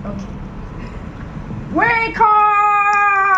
Okay. Wake up!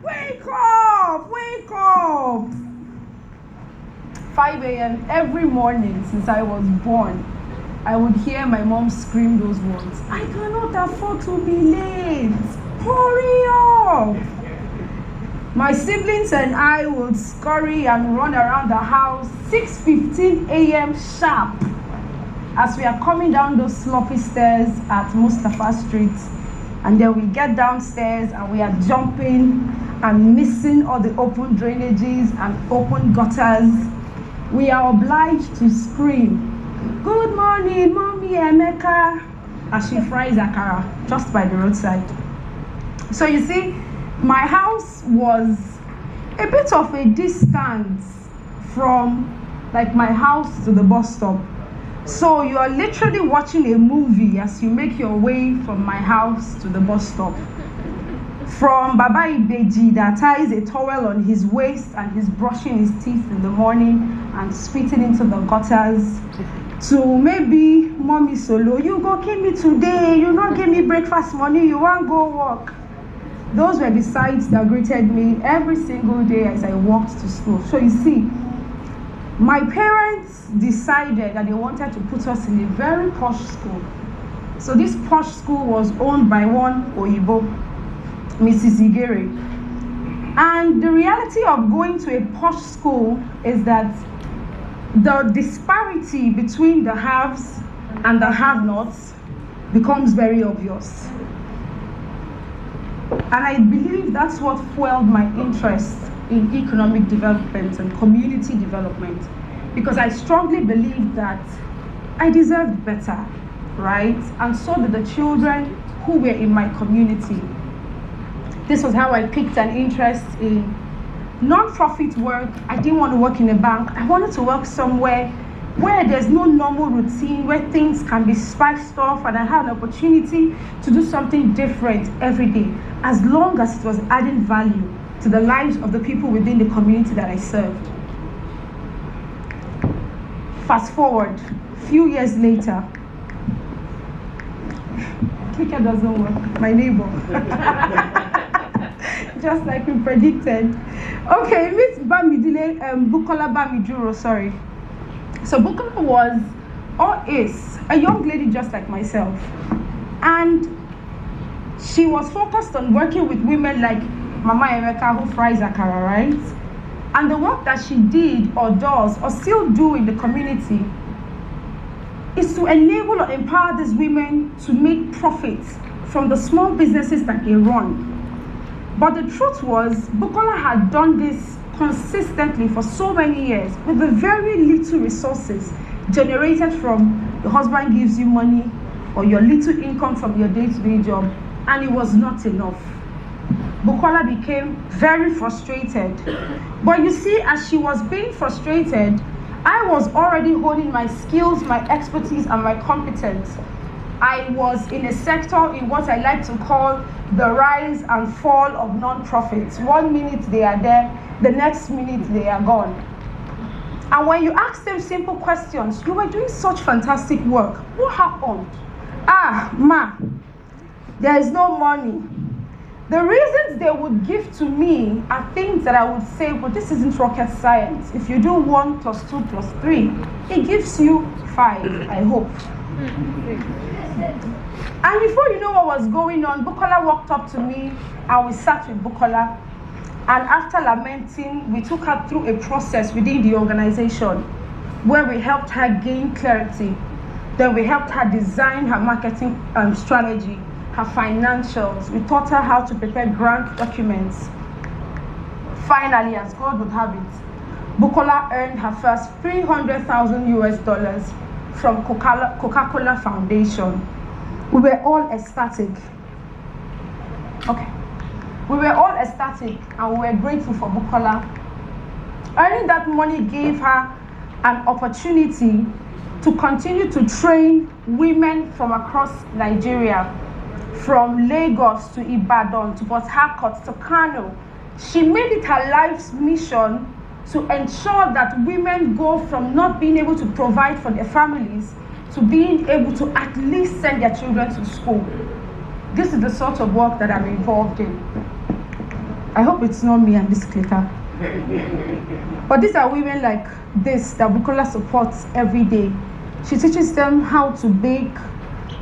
Wake up! Wake up! 5 a.m. every morning since I was born, I would hear my mom scream those words. I cannot afford to be late. Hurry up! My siblings and I would scurry and run around the house 6:15 a.m. sharp as we are coming down those sloppy stairs at Mustafa Street. And then we get downstairs and we are jumping and missing all the open drainages and open gutters. We are obliged to scream, "Good morning, Mommy Emeka," as she fries akara just by the roadside. So you see, my house was a bit of a distance from like my house to the bus stop. So you are literally watching a movie as you make your way from my house to the bus stop. From Baba Ibeji that ties a towel on his waist and he's brushing his teeth in the morning and spitting into the gutters, to maybe Mommy Solo, "You go kill me today, you not give me breakfast money, you won't go work." Those were the sights that greeted me every single day as I walked to school. So you see, my parents decided that they wanted to put us in a very posh school. So this posh school was owned by one Oyibo, Mrs. Igere. And the reality of going to a posh school is that the disparity between the haves and the have-nots becomes very obvious. And I believe that's what fueled my interest in economic development and community development, because I strongly believe that I deserved better, right? And so did the children who were in my community. This was how I picked an interest in non-profit work. I didn't want to work in a bank. I wanted to work somewhere where there's no normal routine, where things can be spiced off, and I had an opportunity to do something different every day, as long as it was adding value to the lives of the people within the community that I served. Fast forward, a few years later, clicker doesn't work, my neighbor. Just like we predicted. Okay, Miss Bamidile, Bukola Bamiduro, sorry. So Bukola was, or is, a young lady just like myself. And she was focused on working with women like Mama Emeka who fries akara, right? And the work that she did or does or still do in the community is to enable or empower these women to make profits from the small businesses that they run. But the truth was, Bukola had done this consistently for so many years with the very little resources generated from the husband gives you money or your little income from your day-to-day job, and it was not enough. Bukola became very frustrated. But you see, as she was being frustrated, I was already honing my skills, my expertise, and my competence. I was in a sector in what I like to call the rise and fall of non-profits. 1 minute they are there, the next minute they are gone. And when you ask them simple questions, "You were doing such fantastic work, what happened?" "Ah, ma, there is no money." The reasons they would give to me are things that I would say, "But this isn't rocket science. If you do 1 + 2 + 3, it gives you 5, I hope." And before you know what was going on, Bukola walked up to me and we sat with Bukola. And after lamenting, we took her through a process within the organization where we helped her gain clarity. Then we helped her design her marketing strategy, her financials. We taught her how to prepare grant documents. Finally, as God would have it, Bukola earned her first $300,000 from Coca-Cola Foundation. We were all ecstatic. Okay. We were all ecstatic and we were grateful for Bukola. Earning that money gave her an opportunity to continue to train women from across Nigeria, from Lagos to Ibadan to Port Harcourt to Kano. She made it her life's mission to ensure that women go from not being able to provide for their families to being able to at least send their children to school. This is the sort of work that I'm involved in. I hope it's not me and this clicker. But these are women like this that Bukola supports every day. She teaches them how to bake,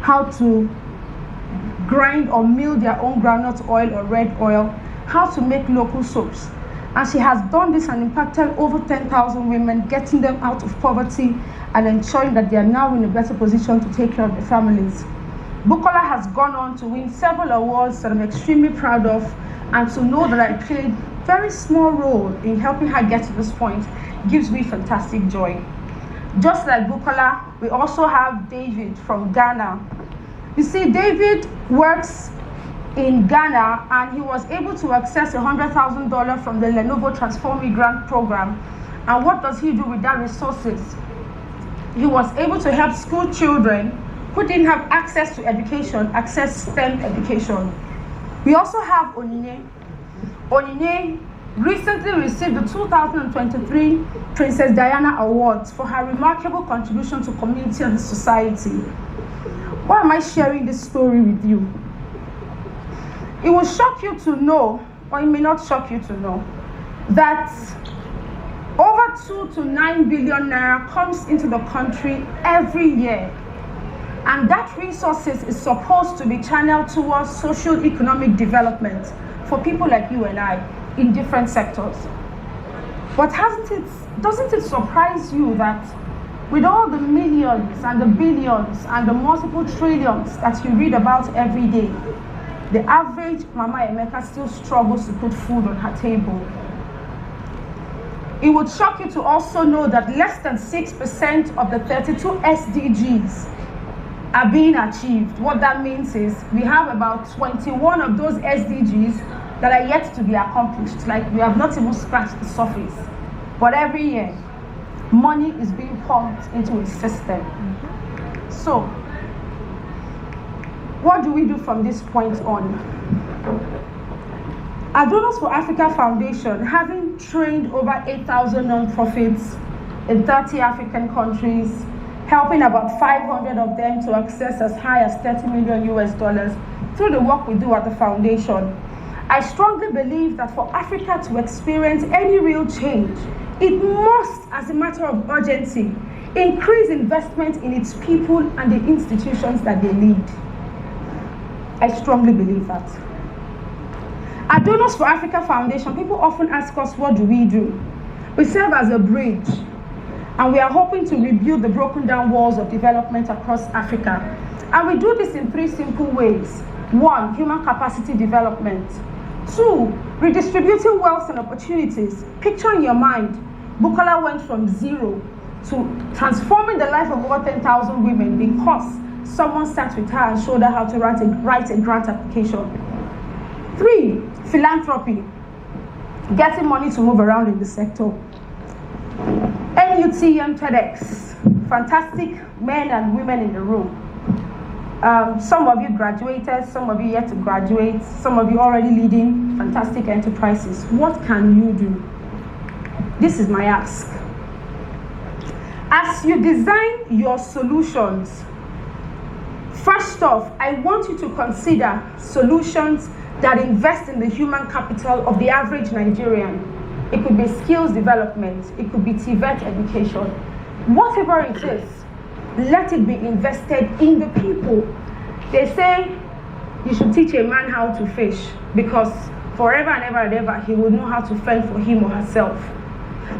how to grind or mill their own groundnut oil or red oil, how to make local soaps. And she has done this and impacted over 10,000 women, getting them out of poverty and ensuring that they are now in a better position to take care of their families. Bukola has gone on to win several awards that I'm extremely proud of, and to know that I played a very small role in helping her get to this point gives me fantastic joy. Just like Bukola, we also have David from Ghana. You see, David works in Ghana, and he was able to access $100,000 from the Lenovo Transform Me Grant program. And what does he do with that resources? He was able to help school children who didn't have access to education access STEM education. We also have Onine. Onine recently received the 2023 Princess Diana Awards for her remarkable contribution to community and society. Why am I sharing this story with you? It will shock you to know, or it may not shock you to know, that over 2 to 9 billion naira comes into the country every year. And that resources is supposed to be channeled towards social economic development for people like you and I in different sectors. But doesn't it surprise you that with all the millions and the billions and the multiple trillions that you read about every day, the average Mama Emeka still struggles to put food on her table? It would shock you to also know that less than 6% of the 32 SDGs are being achieved. What that means is we have about 21 of those SDGs that are yet to be accomplished. Like, we have not even scratched the surface. But every year, money is being pumped into a system. So, what do we do from this point on? At Donors for Africa Foundation, having trained over 8,000 non-profits in 30 African countries, helping about 500 of them to access as high as $30 million through the work we do at the foundation, I strongly believe that for Africa to experience any real change, it must, as a matter of urgency, increase investment in its people and the institutions that they lead. I strongly believe that. At Donors for Africa Foundation, people often ask us, what do? We serve as a bridge, and we are hoping to rebuild the broken down walls of development across Africa. And we do this in 3 simple ways. 1, human capacity development. 2, redistributing wealth and opportunities. Picture in your mind, Bukola went from 0 to transforming the life of over 10,000 women because someone sat with her and showed her how to write a grant application. 3, philanthropy, getting money to move around in the sector. NUTM TEDx, fantastic men and women in the room. Some of you graduated, some of you yet to graduate, some of you already leading fantastic enterprises. What can you do? This is my ask. As you design your solutions, first off, I want you to consider solutions that invest in the human capital of the average Nigerian. It could be skills development, it could be TVET education. Whatever it is, let it be invested in the people. They say you should teach a man how to fish because forever and ever and ever he will know how to fend for him or herself.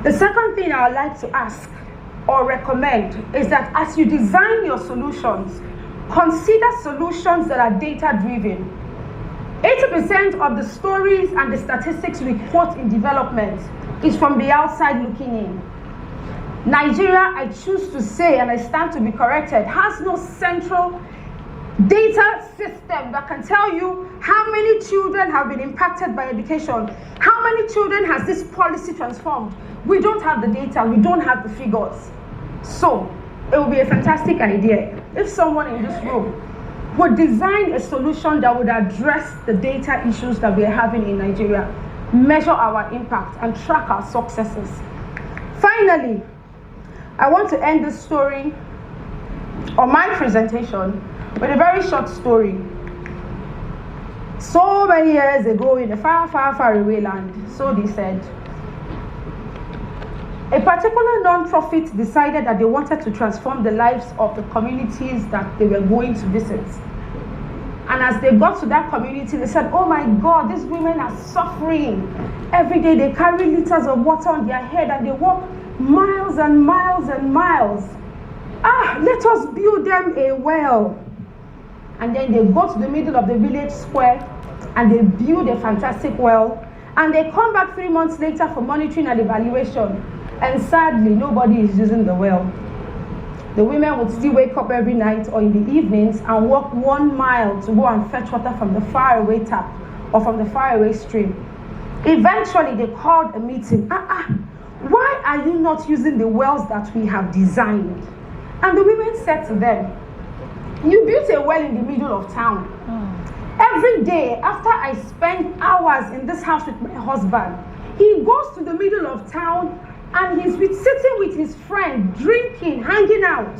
The second thing I would like to ask or recommend is that as you design your solutions, consider solutions that are data-driven. 80% of the stories and the statistics we quote in development is from the outside looking in. Nigeria, I choose to say, and I stand to be corrected, has no central data system that can tell you how many children have been impacted by education, how many children has this policy transformed. We don't have the data, we don't have the figures. So, it would be a fantastic idea if someone in this room would design a solution that would address the data issues that we are having in Nigeria, measure our impact, and track our successes. Finally, I want to end this story on my presentation with a very short story. So many years ago in a far, far, far away land, so they said, a particular non-profit decided that they wanted to transform the lives of the communities that they were going to visit. And as they got to that community, they said, oh my God, these women are suffering. Every day they carry liters of water on their head and they walk miles and miles and miles. Let us build them a well. And then they go to the middle of the village square and they build a fantastic well. And they come back 3 months later for monitoring and evaluation. And sadly, nobody is using the well. The women would still wake up every night or in the evenings and walk 1 mile to go and fetch water from the faraway tap or from the faraway stream. Eventually, they called a meeting. Why are you not using the wells that we have designed? And the women said to them, you built a well in the middle of town. Every day, after I spend hours in this house with my husband, he goes to the middle of town and he's sitting with his friend, drinking, hanging out.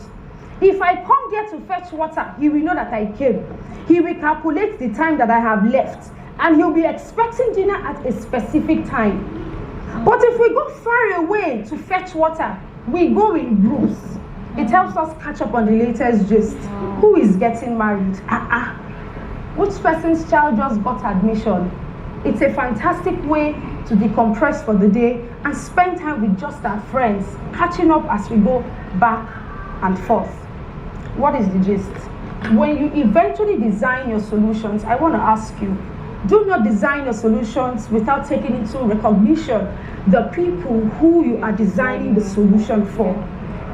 If I come there to fetch water, he will know that I came. He will calculate the time that I have left, and he'll be expecting dinner at a specific time. But if we go far away to fetch water, we go in groups. It helps us catch up on the latest gist. Who is getting married? Which person's child just got admission? It's a fantastic way to decompress for the day and spend time with just our friends, catching up as we go back and forth. What is the gist? When you eventually design your solutions, I want to ask you, do not design your solutions without taking into recognition the people who you are designing the solution for.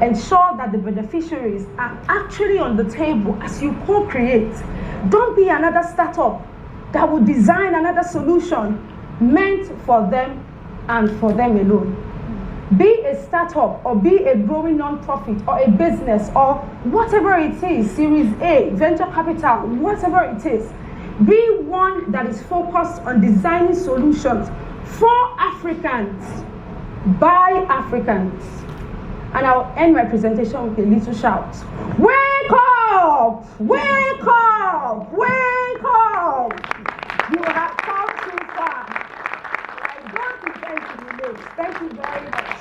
Ensure that the beneficiaries are actually on the table as you co-create. Don't be another startup that will design another solution meant for them and for them alone. Be a startup or be a growing non-profit or a business or whatever it is, Series A, venture capital, whatever it is. Be one that is focused on designing solutions for Africans, by Africans. And I'll end my presentation with a little shout. Wake up! Wake up! Wake up! You have come too far. I don't intend to be late. Thank you very much.